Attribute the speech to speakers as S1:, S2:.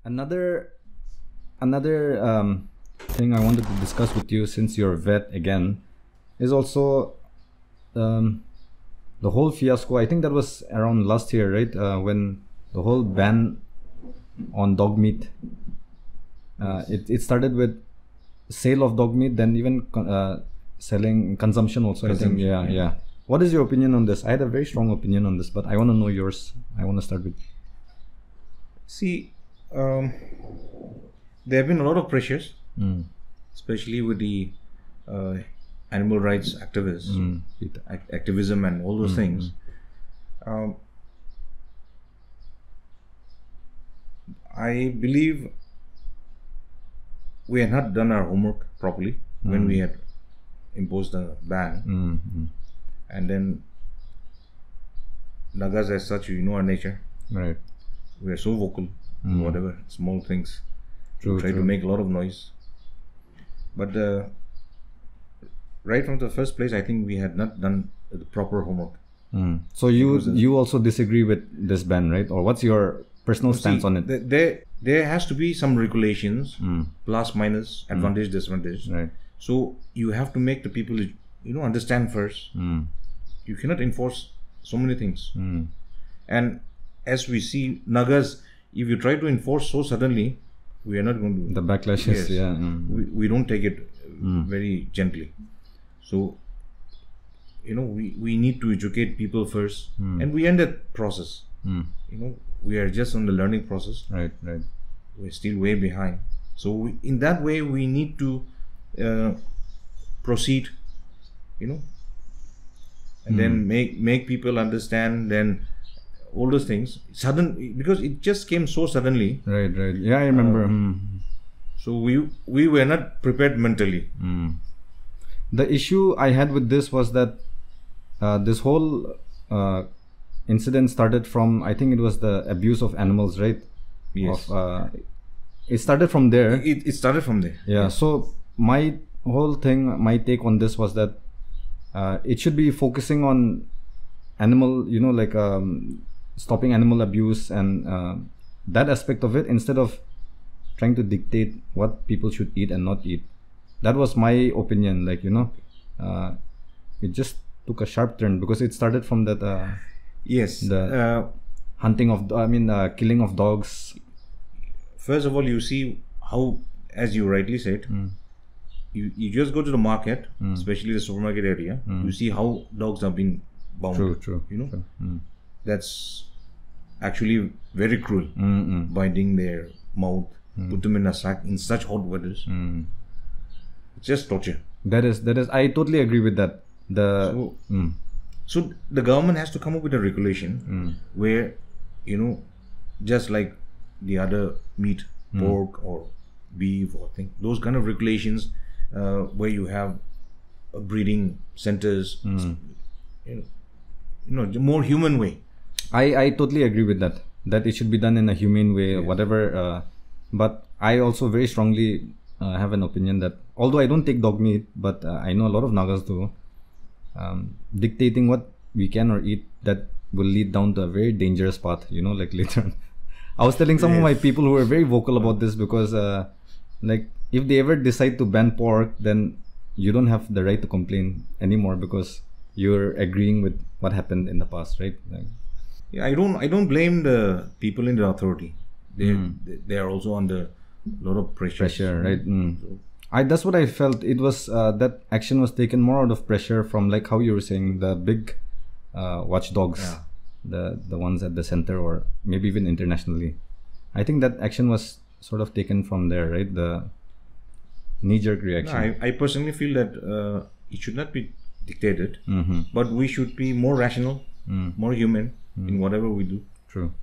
S1: Another thing I wanted to discuss with you, since you're a vet again, is also the whole fiasco. I think that was around last year, right? When the whole ban on dog meat. It started with sale of dog meat, then even selling consumption also. I think, yeah. What is your opinion on this? I had a very strong opinion on this, but I want to know yours. I want to start with.
S2: See, there have been a lot of pressures, especially with the animal rights activists, activism and all those things. I believe we had not done our homework properly when we had imposed the ban. And then Nagas as such, you know our nature.
S1: Right.
S2: We are so vocal in whatever small things.
S1: True,
S2: try to make a lot of noise. But right from the first place, I think we had not done the proper homework.
S1: So you also disagree with this ban, right? Or what's your personal stance on it?
S2: There has to be some regulations, plus minus, advantage, disadvantage.
S1: Right.
S2: So you have to make the people, understand first. You cannot enforce so many things. And as we see, Nagas, if you try to enforce so suddenly, we are not going to.
S1: The backlash is,
S2: we don't take it very gently. So, we need to educate people first, and we end that process. We are just on the learning process.
S1: Right.
S2: We're still way behind. So in that way, we need to proceed, and then make people understand. Then all those things because it just came so suddenly.
S1: Right. Yeah, I remember.
S2: So we were not prepared mentally.
S1: The issue I had with this was that this whole incident started from, I think it was the abuse of animals, right?
S2: Yes.
S1: It started from there.
S2: It started from there.
S1: Yeah. So my take on this was that it should be focusing on animal, stopping animal abuse and that aspect of it, instead of trying to dictate what people should eat and not eat. That was my opinion. It just took a sharp turn because it started from that.
S2: Yes.
S1: The hunting of, killing of dogs.
S2: First of all, you see how, as you rightly said, you just go to the market, especially the supermarket area. You see how dogs are being bound.
S1: True.
S2: True. That's actually very cruel. Binding their mouth, put them in a sack in such hot weathers. It's just torture.
S1: That is. I totally agree with that.
S2: So the government has to come up with a regulation where, just like the other meat, pork or beef or thing, those kind of regulations where you have breeding centers, more human way.
S1: I totally agree with that. That it should be done in a humane way, whatever. But I also very strongly have an opinion that, although I don't take dog meat, but I know a lot of Nagas do, dictating what we can or eat, that will lead down to a very dangerous path, later on. I was telling some of my people who were very vocal about this because if they ever decide to ban pork, then you don't have the right to complain anymore because you're agreeing with what happened in the past, right?
S2: I don't blame the people in the authority. They are also under a lot of pressure.
S1: Right? That's what I felt. It was that action was taken more out of pressure from, like how you were saying, the big watchdogs, the ones at the center, or maybe even internationally. I think that action was sort of taken from there, right? The knee-jerk reaction.
S2: I personally feel that it should not be dictated, but we should be more rational, more human in whatever we do.
S1: True.